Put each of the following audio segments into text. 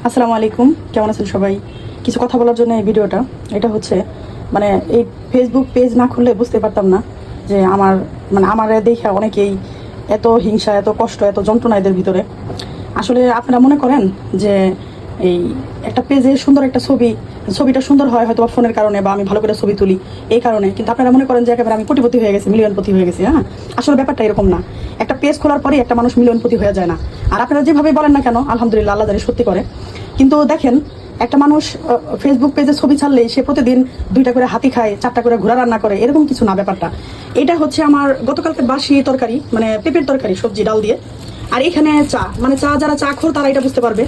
আসসালামু আলাইকুম, কেমন আছেন সবাই? কিছু কথা বলার জন্য এই ভিডিওটা। এটা হচ্ছে মানে এই ফেসবুক পেজ না খুললে বুঝতে পারতাম না যে আমার দেখে অনেকেই এত হিংসা, এত কষ্ট, এত যন্ত্রণা এদের ভিতরে। আসলে আপনারা মনে করেন যে এই একটা পেজে সুন্দর একটা ছবিটা সুন্দর হয় হয়তো ফোনের কারণে, বা আমি ভালো করে ছবি তুলি এই কারণে, কিন্তু আপনারা মনে করেন যে একেবারে আমি কোটিপতি হয়ে গেছি, মিলিয়নপতি হয়ে গেছি। হ্যাঁ, আসলে ব্যাপারটা এরকম না। একটা পেজ খোলার পরে একটা মানুষ মিলিয়নপতি হয়ে যায় না। আর আপনারা যেভাবে বলেন না কেন, আলহামদুলিল্লাহ, আল্লাহ জানে সত্যি করে। কিন্তু দেখেন, একটা মানুষ ফেসবুক পেজে ছবি ছাড়লেই সে প্রতিদিন 2টা করে হাতি খায়, 4টা করে ঘোড়া রান্না করে, এরকম কিছু না ব্যাপারটা। এটা হচ্ছে আমার গতকালকে বাসি তরকারি, মানে পেঁপের তরকারি, সবজি ডাল দিয়ে। আর এখানে চা, মানে যারা চা খোর তারা এটা বুঝতে পারবে।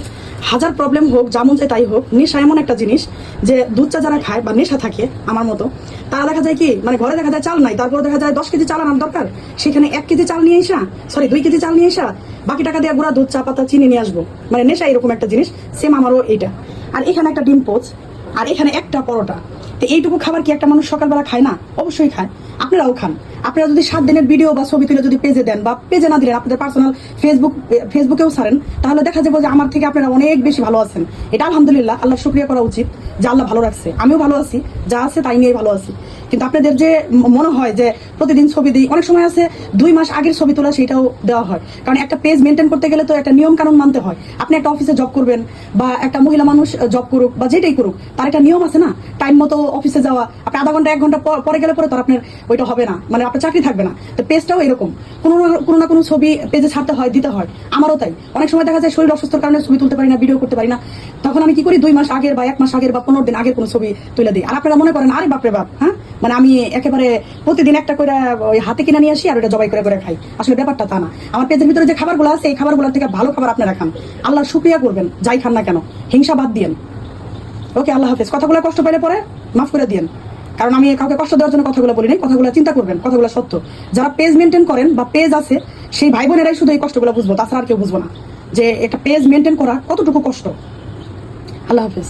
হাজার প্রবলেম হোক, যেমন চাই তাই হোক, নেশা এমন একটা জিনিস যে দুধ চা যারা খায় বা নেশা থাকে আমার মতো, তারা দেখা যায় কি, মানে ঘরে দেখা যায় চাল নাই, তারপর দেখা যায় 10 কেজি চাল আনার দরকার, সেখানে 1 কেজি চাল নিয়ে আসা, 2 কেজি চাল নিয়ে আসা, বাকি টাকা দিয়ে গুঁড়া দুধ, চা পাতা, চিনি নিয়ে আসবো। মানে নেশা এরকম একটা জিনিস, সেম আমারও এইটা। আর এখানে একটা ডিম পোচ, আর এখানে একটা পরোটা। তো এইটুকু খাবার কি একটা মানুষ সকালবেলা খায় না? অবশ্যই খায়। আপনারাও খান। আপনারা যদি 7 দিনের ভিডিও বা ছবি তুলে যদি পেজে দেন, বা পেজে না দিলেন, আপনাদের পার্সোনাল ফেসবুকেও ছাড়েন, তাহলে দেখা যাবে যে আমার থেকে আপনারা অনেক বেশি ভালো আছেন। এটা আলহামদুলিল্লাহ, আল্লাহ শুকরিয়া করা উচিত যে আল্লাহ ভালো রাখছে, আমিও ভালো আছি, যা আছে তাই নিয়েই ভালো আছি। কিন্তু আপনাদের যে মনে হয় যে প্রতিদিন ছবি দিই, অনেক সময় আছে 2 মাস আগের ছবি তোলা, সেটাও দেওয়া হয়। কারণ একটা পেজ মেনটেন করতে গেলে তো একটা নিয়ম কানুন মানতে হয়। আপনি একটা অফিসে জব করবেন, বা একটা মহিলা মানুষ জব করুক, বা যেটাই করুক, তার একটা নিয়ম আছে না, টাইম মতো অফিসে যাওয়া। আপনি আধা ঘন্টা 1 ঘন্টা পরে গেলে পরে তার আপনার ওইটা হবে না, মানে আপনার চাকরি থাকবে না। তো পেজটাও এরকম, কোনো না কোনো ছবি পেজে ছাড়তে হয়, দিতে হয়। আমারও তাই। অনেক সময় দেখা যায় শরীর অসুস্থর কারণে ছবি তুলতে পারি না, ভিডিও করতে পারি না। তখন আমি কি করি, 2 মাস আগের বা 1 মাস আগের বা 15 দিন আগের কোনো ছবি তুলে দিই। আর আপনারা মনে করেন আরে বাপরে বাপ, হ্যাঁ, মানে আমি একেবারে প্রতিদিন একটা করে ওই হাতে কিনে নিয়ে আসি আর ওটা জবাই করে করে খাই। আসলে ব্যাপারটা তা না। আমার পেজের ভিতরে যে খাবারগুলো আছে, এই খাবারগুলোর থেকে ভালো খাবার আপনারা খান, আল্লাহর শুকরিয়া করবেন, যাই খান না কেন, হিংসা বাদ দিয়েন। ওকে, আল্লাহ হাফেজ। কথাগুলো কষ্ট পেলে পরে মাফ করে দিয়েন, কারণ আমি কাউকে কষ্ট দেওয়ার জন্য কথাগুলো বলি নাই। কথাগুলো চিন্তা করবেন, কথাগুলো সত্য। যারা পেজ মেনটেন করেন বা পেজ আছে, সেই ভাই বোনেরাই শুধু এই কষ্টগুলো বুঝবো, তাছাড়া আর কেউ বুঝবো না যে একটা পেজ মেনটেন করা কতটুকু কষ্ট। আল্লাহ হাফেজ।